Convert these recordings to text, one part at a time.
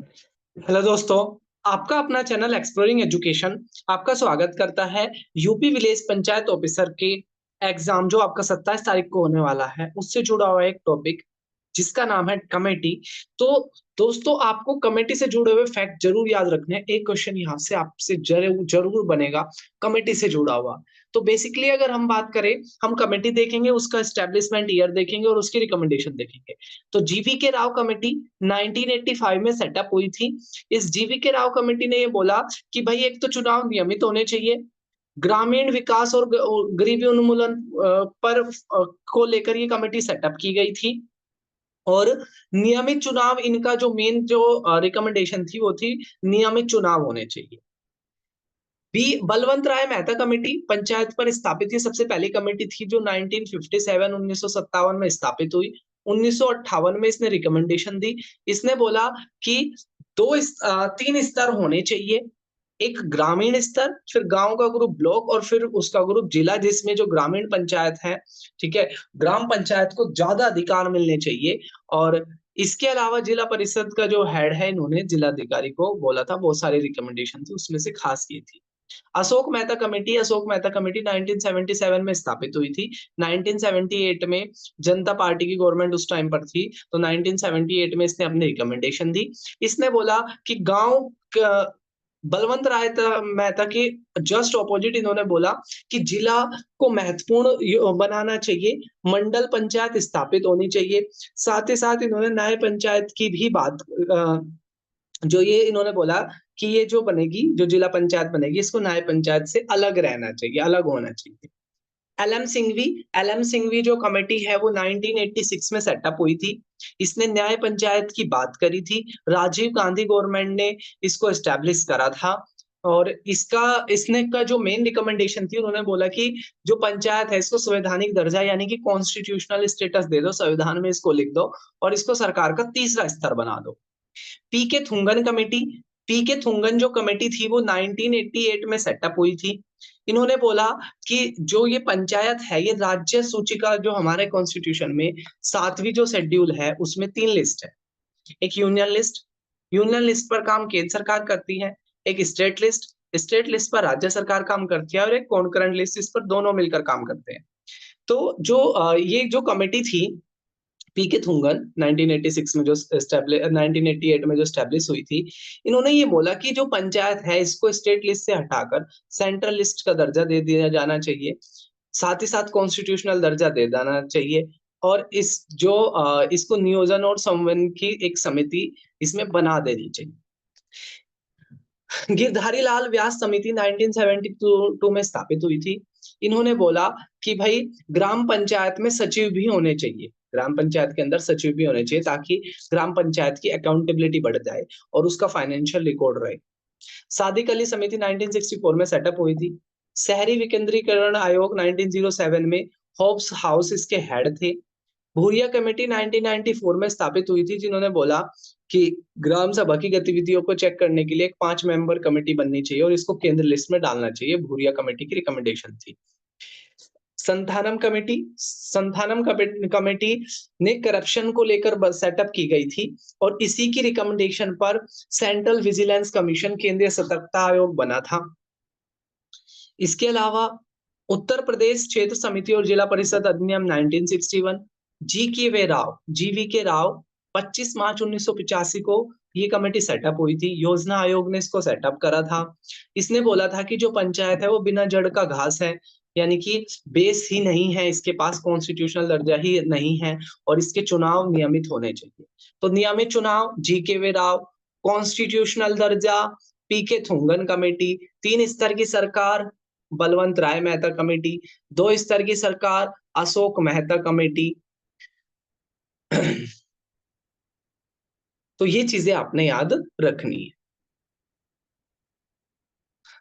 Hello दोस्तों, आपका अपना चैनल एक्सप्लोरिंग एजुकेशन आपका स्वागत करता है। यूपी विलेज पंचायत ऑफिसर के एग्जाम जो आपका 27 तारीख को होने वाला है, उससे जुड़ा हुआ एक टॉपिक जिसका नाम है कमेटी। तो दोस्तों, आपको कमेटी से जुड़े हुए फैक्ट जरूर याद रखने हैं। एक क्वेश्चन यहाँ से आपसे जरूर जरूर बनेगा कमेटी से जुड़ा हुआ। तो बेसिकली अगर हम बात करें, हम कमेटी देखेंगे, उसका एस्टेब्लिशमेंट ईयर देखेंगे और उसकी रिकमेंडेशन देखेंगे। तो जीवी के राव कमेटी 1985 में सेटअप हुई थी। इस जीवी के राव कमेटी ने ये बोला कि भाई एक तो चुनाव नियमित होने चाहिए, ग्रामीण विकास और गरीबी उन्मूलन पर को लेकर ये कमेटी सेटअप की गई थी। और नियमित चुनाव, इनका जो मेन जो रिकमेंडेशन थी वो थी नियमित चुनाव होने चाहिए। बी बलवंत राय मेहता कमेटी पंचायत पर स्थापित, ये सबसे पहली कमेटी थी जो 1957 1957 में स्थापित हुई। 1958 में इसने रिकमेंडेशन दी। इसने बोला कि तीन स्तर होने चाहिए। एक ग्रामीण स्तर, फिर गांव का ग्रुप ब्लॉक और फिर उसका ग्रुप जिला, जिसमें जो ग्रामीण पंचायत है, ठीक है, ग्राम पंचायत को ज्यादा अधिकार मिलने चाहिए। और इसके अलावा जिला परिषद का जो हेड है, इन्होंने जिलाधिकारी को बोला था, बहुत सारी रिकमेंडेशन थी, उसमें से खास की थी। अशोक मेहता कमेटी 1977 में स्थापित हुई थी। 1978 में जनता पार्टी की गवर्नमेंट उस टाइम पर थी, तो 1978 में इसने अपनी रिकमेंडेशन दी। इसने बोला कि बलवंत राय मेहता के जस्ट ऑपोजिट इन्होंने बोला कि जिला को महत्वपूर्ण बनाना चाहिए, मंडल पंचायत स्थापित होनी चाहिए। साथ ही साथ इन्होंने न्याय पंचायत की भी बात, जो ये इन्होंने बोला कि ये जो बनेगी, जो जिला पंचायत बनेगी, इसको न्याय पंचायत से अलग रहना चाहिए, अलग होना चाहिए। एलएम सिंघवी जो कमेटी है वो 1986 में सेटअप हुई थी। इसने न्याय पंचायत की बात करी थी। राजीव गांधी गवर्नमेंट ने इसको एस्टेब्लिश करा था। और इसका इसने का जो मेन रिकमेंडेशन थी, उन्होंने बोला कि जो पंचायत है इसको संवैधानिक दर्जा यानी कि कॉन्स्टिट्यूशनल स्टेटस दे दो, संविधान में इसको लिख दो और इसको सरकार का तीसरा स्तर बना दो। पीके थुंगन कमेटी पीके थुंगन जो कमेटी थी वो 1988 में सेटअप हुई थी। इन्होंने बोला कि जो ये पंचायत है, ये राज्य सूची का, जो हमारे कॉन्स्टिट्यूशन में 7वीं जो शेड्यूल है उसमें 3 लिस्ट है। एक यूनियन लिस्ट पर काम केंद्र सरकार करती है। एक स्टेट लिस्ट पर राज्य सरकार काम करती है। और एक कॉन्करेंट लिस्ट, इस पर दोनों मिलकर काम करते हैं। तो ये जो कमेटी थी पीके थुंगन 1986 में जो 1988 में जो स्टैब्लिश हुई थी, इन्होंने ये बोला कि जो पंचायत है इसको स्टेट लिस्ट से हटाकर सेंट्रल लिस्ट का दर्जा दे दिया जाना चाहिए। साथ ही साथ कॉन्स्टिट्यूशनल दर्जा दे देना चाहिए। और इसको नियोजन और समन्वय की एक समिति इसमें बना देनी चाहिए। गिरधारी लाल व्यास समिति 1972 में स्थापित हुई थी। इन्होंने बोला कि भाई ग्राम पंचायत में सचिव भी होने चाहिए, ग्राम पंचायत के अंदर सचिव भी होने चाहिए, ताकि ग्राम पंचायत की अकाउंटेबिलिटी बढ़ जाए और उसका फाइनेंशियल रिकॉर्ड रहे। सादिक अली समिति 1964 में सेटअप हुई थी। शहरी विकेंद्रीकरण आयोग 1907 में हॉब्स हाउस इसके हेड थे। भूरिया कमेटी 1994 में स्थापित हुई थी, जिन्होंने बोला कि ग्राम सभा की गतिविधियों को चेक करने के लिए एक 5 मेंबर कमेटी बननी चाहिए और इसको केंद्र लिस्ट में डालना चाहिए। भूरिया कमेटी की रिकमेंडेशन थी। संथानम कमेटी ने करप्शन को लेकर सेटअप की गई थी। और इसी की रिकमेंडेशन पर सेंट्रल विजिलेंस कमीशन, केंद्रीय सतर्कता आयोग बना था। इसके अलावा उत्तर प्रदेश क्षेत्र समिति और जिला परिषद अधिनियम 1961, जीवी के राव 25 मार्च 1985 को ये कमेटी सेटअप हुई थी। योजना आयोग ने इसको सेटअप करा था। इसने बोला था कि जो पंचायत है वो बिना जड़ का घास है, यानी कि बेस ही नहीं है, इसके पास कॉन्स्टिट्यूशनल दर्जा ही नहीं है और इसके चुनाव नियमित होने चाहिए। तो नियमित चुनाव जी के वे राव, कॉन्स्टिट्यूशनल दर्जा पीके थुंगन कमेटी, 3 स्तर की सरकार बलवंत राय मेहता कमेटी, 2 स्तर की सरकार अशोक मेहता कमेटी। तो ये चीजें आपने याद रखनी है।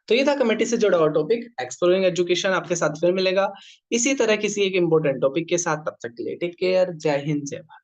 तो ये था कमेटी से जुड़ा हुआ टॉपिक। एक्सप्लोरिंग एजुकेशन आपके साथ फिर मिलेगा इसी तरह किसी एक इंपॉर्टेंट टॉपिक के साथ। तब तक के लिए टेक केयर। जय हिंद, जय भारत।